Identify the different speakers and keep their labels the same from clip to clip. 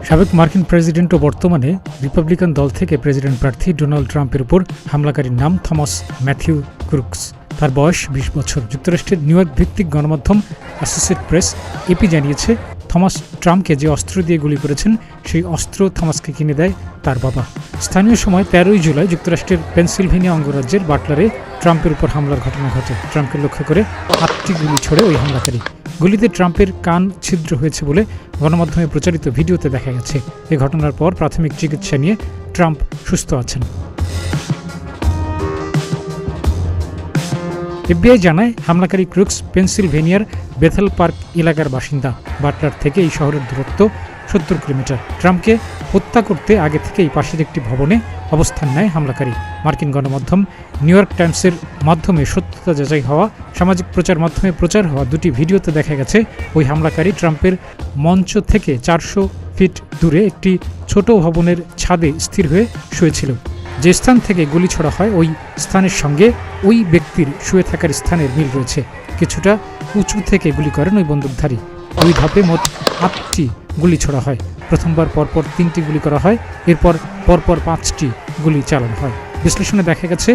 Speaker 1: সাবেক মার্কিন প্রেসিডেন্ট ও বর্তমানে রিপাবলিকান দল থেকে প্রেসিডেন্ট প্রার্থী ডোনাল্ড ট্রাম্পের উপর হামলাকারীর নাম থমাস ম্যাথিউ ক্রুকস। তার বয়স ২০ বছর। যুক্তরাষ্ট্রের নিউ ইয়র্ক ভিত্তিক গণমাধ্যম অ্যাসোসিয়েটেড প্রেস এপি জানিয়েছে, থমাস ট্রাম্পকে যে অস্ত্র দিয়ে গুলি করেছেন সেই অস্ত্র থমাসকে কিনে দেয় তার বাবা। স্থানীয় সময় ১৩ জুলাই যুক্তরাষ্ট্রের পেনসিলভেনিয়া অঙ্গরাজ্যের বাটলারে ট্রাম্পের উপর হামলার ঘটনা ঘটে। ট্রাম্পকে লক্ষ্য করে ৮টি গুলি ছোড়ে ওই হামলাকারী। গুলিতে ট্রাম্পের কান ছিদ্র হয়েছে বলে গণমাধ্যমে প্রচারিত ভিডিওতে দেখা গেছে। এ ঘটনার পর প্রাথমিক চিকিৎসা নিয়ে ট্রাম্প সুস্থ আছেন। এফবিআই জানায়, হামলাকারী ক্রুকস পেনসিলভেনিয়ার বেথেল পার্ক এলাকার বাসিন্দা। বাটলার থেকে এই শহরের দূরত্ব ৭০ কিলোমিটার। ট্রাম্পকে হত্যা করতে আগে থেকেই পাশের একটি ভবনে অবস্থান নেয় হামলাকারী। মার্কিন গণমাধ্যম নিউ ইয়র্ক টাইমসের মাধ্যমে সত্যতা যাচাই হওয়া সামাজিক প্রচার মাধ্যমে প্রচার হওয়া দুটি ভিডিওতে দেখা গেছে, ওই হামলাকারী ট্রাম্পের মঞ্চ থেকে ৪০০ ফিট দূরে একটি ছোট ভবনের ছাদে স্থির হয়ে শুয়েছিল। যে স্থান থেকে গুলি ছোড়া হয় ওই স্থানের সঙ্গে ওই ব্যক্তির শুয়ে থাকার স্থানের মিল রয়েছে। কিছুটা উঁচু থেকে গুলি করেন ওই বন্দুকধারী। ওই ধাপে মোট ৮টি গুলি ছোড়া হয়। প্রথমবার পরপর ৩টি গুলি করা হয়, এরপর পরপর ৫টি গুলি চালানো হয়। বিশ্লেষণে দেখা গেছে,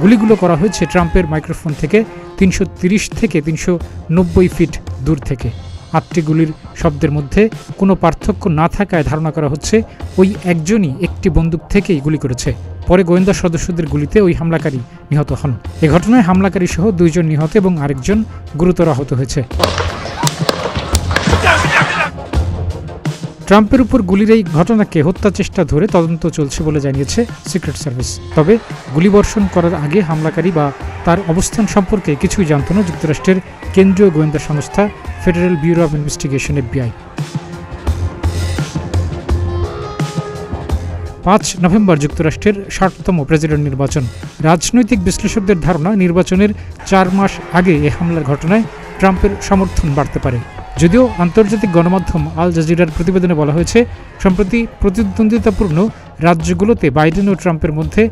Speaker 1: গুলিগুলো করা হয়েছে ট্রাম্পের মাইক্রোফোন থেকে ৩৩০ থেকে ৩৯০ ফিট দূর থেকে। ৮টি গুলির শব্দের মধ্যে কোনো পার্থক্য না থাকায় ধারণা করা হচ্ছে ওই একজনই একটি বন্দুক থেকেই গুলি করেছে। পরে গোয়েন্দা সদস্যদের গুলিতে ওই হামলাকারী নিহত হন। এ ঘটনায় হামলাকারী সহ ২ জন নিহত এবং আরেকজন গুরুতর আহত হয়েছে। ট্রাম্পের উপর গুলির এই ঘটনাকে হত্যা চেষ্টা ধরে তদন্ত চলছে বলে জানিয়েছে সিক্রেট সার্ভিস। তবে গুলিবর্ষণ করার আগে হামলাকারী বা তার অবস্থান সম্পর্কে কিছুই জানত না যুক্তরাষ্ট্রের কেন্দ্রীয় গোয়েন্দা সংস্থা federal bureau of investigation FBI. ৫ November যুক্তরাষ্ট্রের ৬০তম প্রেসিডেন্ট নির্বাচন। রাজনৈতিক বিশ্লেষকদের ধারণা, নির্বাচনের ৪ মাস আগে এ হামলার ঘটনায় ট্রাম্পের সমর্থন বাড়তে পারে। যদিও আন্তর্জাতিক গণমাধ্যম আল জাজিরার প্রতিবেদনে বলা হয়েছে, সম্প্রতি প্রতিদ্বন্দ্বিতাপূর্ণ রাজ্যগুলোতে বাইডেন ও ট্রাম্পের মধ্যে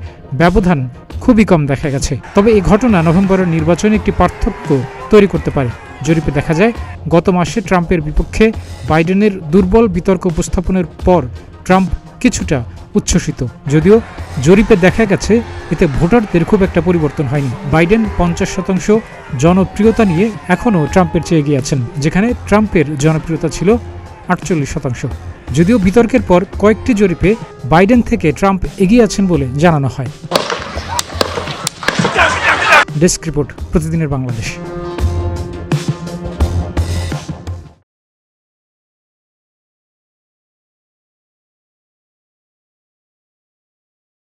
Speaker 1: ব্যবধান খুবই কম দেখা গেছে। তবে এই ঘটনা নভেম্বরের নির্বাচনে একটি পার্থক্য তৈরি করতে পারে। জরিপে দেখা যায়, গত মাসে ট্রাম্পের বিপক্ষে বাইডেনের দুর্বল বিতর্ক উপস্থাপনের পর ট্রাম্প কিছুটা উচ্ছ্বসিত। যদিও জরিপে দেখা গেছে এতে ভোটারদের খুব একটা পরিবর্তন হয়নি। বাইডেন ৫০% জনপ্রিয়তা নিয়ে এখনও ট্রাম্পের চেয়ে এগিয়ে আছেন, যেখানে ট্রাম্পের জনপ্রিয়তা ছিল ৪৮%। যদিও বিতর্কের পর কয়েকটি জরিপে বাইডেন থেকে ট্রাম্প এগিয়ে আছেন বলে জানানো হয়। ডেস্ক রিপোর্ট, প্রতিদিনের বাংলাদেশ।